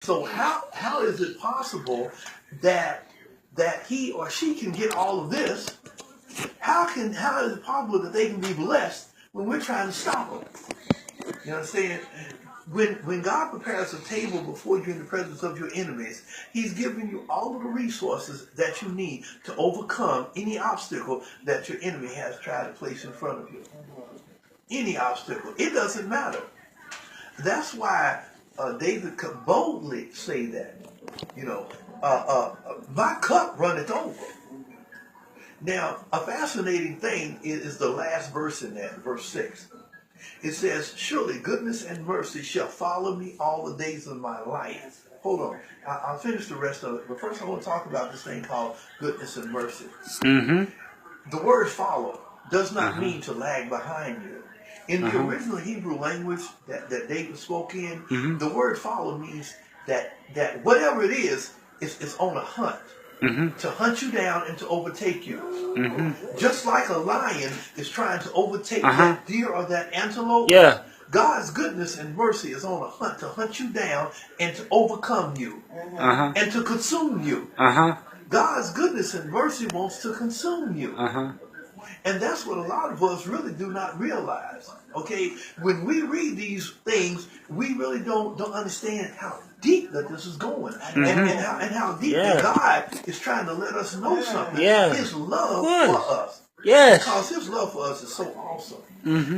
So how is it possible that he or she can get all of this? How is it possible that they can be blessed when we're trying to stop them? You understand? When God prepares a table before you in the presence of your enemies, He's giving you all of the resources that you need to overcome any obstacle that your enemy has tried to place in front of you. Any obstacle. It doesn't matter. That's why David could boldly say that. You know, my cup runneth over. Now, a fascinating thing is the last verse in that, verse 6. It says, surely goodness and mercy shall follow me all the days of my life. Hold on. I'll finish the rest of it. But first I want to talk about this thing called goodness and mercy. Mm-hmm. The word follow does not mean to lag behind you. In the original Hebrew language that David spoke in, the word follow means that whatever it is, it's on a hunt. To hunt you down and to overtake you. Just like a lion is trying to overtake that deer or that antelope. Yeah. God's goodness and mercy is on a hunt to hunt you down and to overcome you. And to consume you. God's goodness and mercy wants to consume you. And that's what a lot of us really do not realize. Okay, when we read these things, we really don't understand how deep that this is going, and how deep that God is trying to let us know something. His love for us. Because His love for us is so awesome.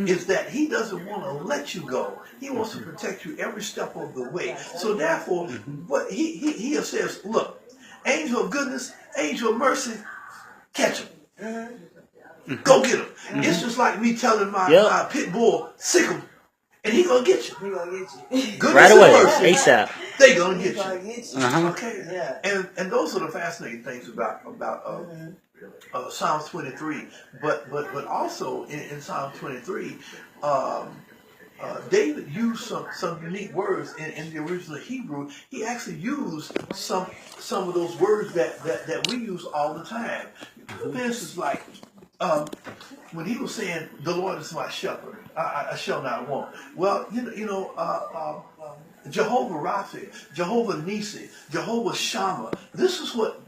Is that He doesn't want to let you go. He wants to protect you every step of the way. So therefore, what He says, look, angel of goodness, angel of mercy, catch him. Go get him. It's just like me telling my pit bull, sick him, and he gonna get you. He gonna get you. Goodness Right away, and mercy, ASAP. they gonna get you. Okay. Yeah. And those are the fascinating things about Psalms 23. But also in Psalm 23, David used some unique words in the original Hebrew. He actually used some of those words that we use all the time. For instance, like when he was saying, "The Lord is my shepherd; I shall not want." Well, Jehovah Rapha, Jehovah Nisi, Jehovah Shammah. This is what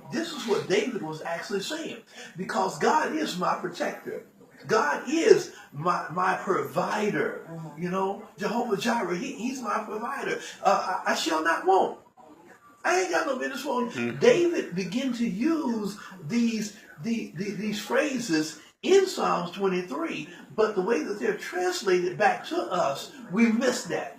David was actually saying, because God is my protector. God is my provider. You know, Jehovah Jireh, He's my provider. I shall not want. I ain't got no business wanting. David began to use these phrases in Psalms 23, but the way that they're translated back to us, we miss that.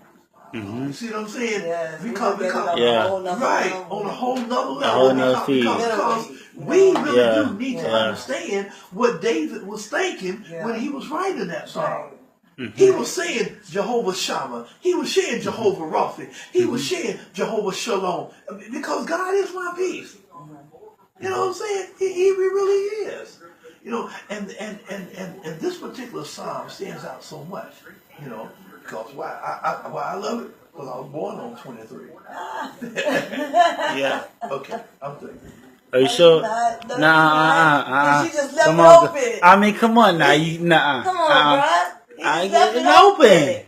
You see what I'm saying? Yeah, because on a whole nother level. Because we really do need to understand what David was thinking when he was writing that song. He was saying Jehovah Shammah. He was saying Jehovah Rapha. He was saying Jehovah Shalom. Because God is my peace. You know what I'm saying? He really is. You know, and this particular psalm stands out so much. You know, because why I love it? Because I was born on 23. Yeah. Okay. I'm through. Are you sure? Nah. She just left Come it on. open. I mean, come on now. Come on, bruh. I get it open.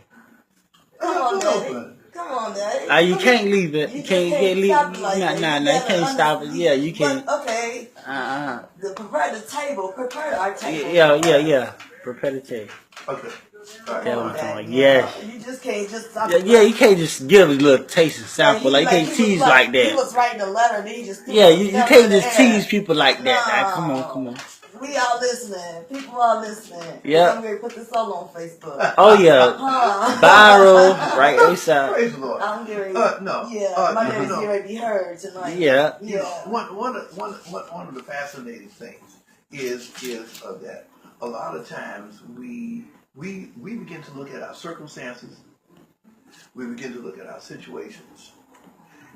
Come on, Daddy. Come on, Daddy. You can't leave it. You can't leave it. You can't stop it. Yeah, you can't. But, okay. Prepare our table. Yeah. Prepare the table. Okay. That's what I'm talking about. Yes. You just can't just stop. Yeah, you can't just give a little taste and sample. Like, you can't tease like that. He was writing a letter and he just you can't just tease people like that. Come on. We all listening. People are listening. Yeah. I'm going to put this all on Facebook. Oh, yeah. Viral. Right, ASAP. Praise the Lord. I'm getting no. Yeah, my name's going to be heard tonight. Yeah. You know, one of the fascinating things is that a lot of times we begin to look at our circumstances, we begin to look at our situations,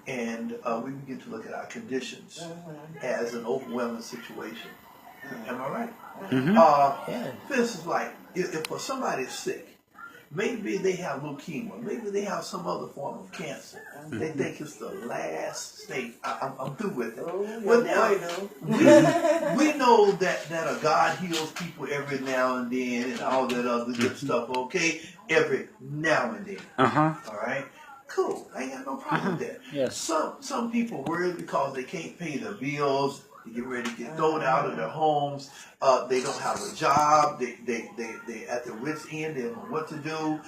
and we begin to look at our conditions as an overwhelming situation. Am I right? For instance, like if somebody is sick, maybe they have leukemia, maybe they have some other form of cancer. They think it's the last state. I'm through with it. Well, now we know that a God heals people every now and then and all that other good stuff. Okay, every now and then. All right. Cool. I ain't got no problem with that. Yes. Some people worry because they can't pay their bills. They get ready to get thrown out of their homes. They don't have a job. They at their wits' end. They don't know what to do.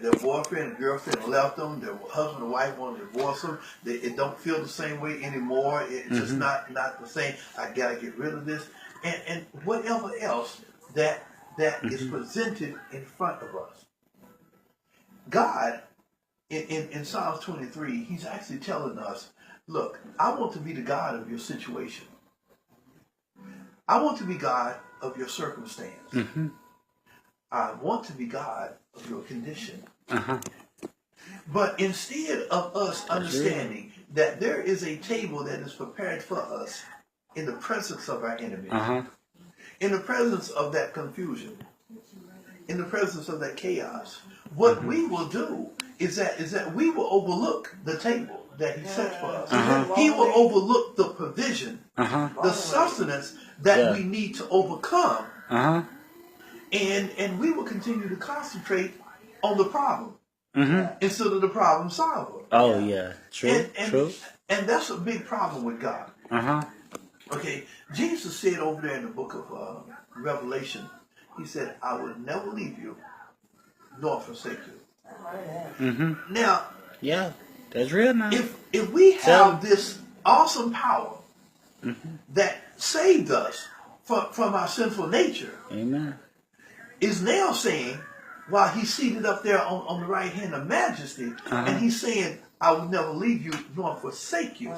Their boyfriend and girlfriend left them. Their husband and wife want to divorce them. It don't feel the same way anymore. It's just not the same. I gotta get rid of this. And whatever else that is presented in front of us. God, in Psalms 23, he's actually telling us, look, I want to be the God of your situation. I want to be God of your circumstance. I want to be God of your condition. But instead of us understanding that there is a table that is prepared for us in the presence of our enemies, in the presence of that confusion, in the presence of that chaos, what we will do is that we will overlook the table that he set for us. He will overlook the provision, the sustenance that we need to overcome, and we will continue to concentrate on the problem instead of the problem solver. Oh yeah, true, true. And that's a big problem with God. Okay, Jesus said over there in the book of Revelation, he said, "I will never leave you nor forsake you." Now, yeah, that's real now. If we have this awesome power that saved us from our sinful nature, Amen, is now saying, while he's seated up there on the right hand of majesty, and he's saying, "I will never leave you nor forsake you."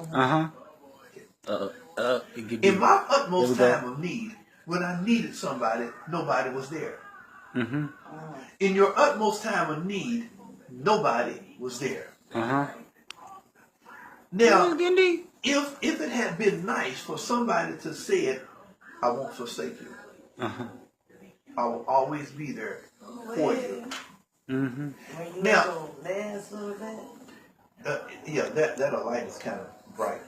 In my utmost time of need, when I needed somebody, nobody was there. In your utmost time of need, nobody was there. Now, if it had been nice for somebody to say it, "I won't forsake you. I will always be there for you." Now, yeah, that light is kind of bright.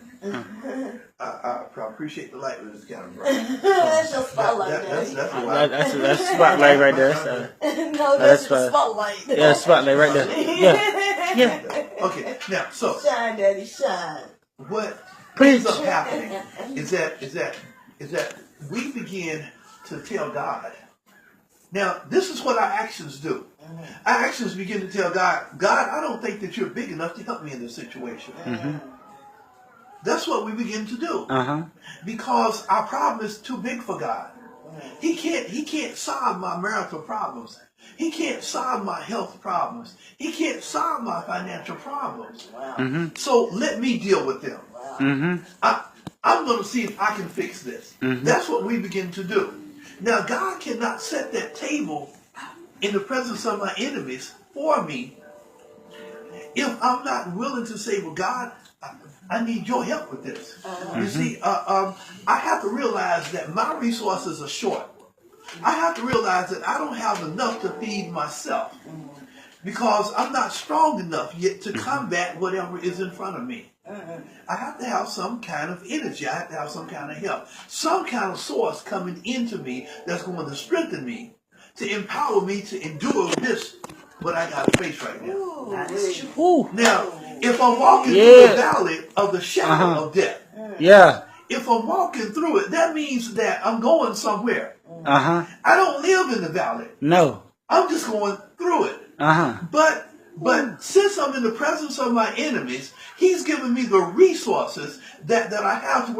I appreciate the light, but it's kind of bright. That's your spotlight. That's a spotlight right there. No, that's the spotlight. Yeah, spotlight right there. Yeah. Okay, now so shine, Daddy, shine. What ends up happening is that we begin to tell God. Now, this is what our actions do. Our actions begin to tell God, I don't think that you're big enough to help me in this situation. That's what we begin to do. Because our problem is too big for God. He can't solve my marital problems. He can't solve my health problems. He can't solve my financial problems. So let me deal with them. I'm going to see if I can fix this. That's what we begin to do. Now, God cannot set that table in the presence of my enemies for me if I'm not willing to say, "Well, God, I need your help with this." You see, I have to realize that my resources are short. I have to realize that I don't have enough to feed myself because I'm not strong enough yet to combat whatever is in front of me. I have to have some kind of energy. I have to have some kind of help. Some kind of source coming into me that's going to strengthen me, to empower me to endure this, what I got to face right now. Now, if I'm walking through the valley of the shadow of death, if I'm walking through it, that means that I'm going somewhere. I don't live in the valley. No. I'm just going through it. But since I'm in the presence of my enemies, he's given me the resources that I have to where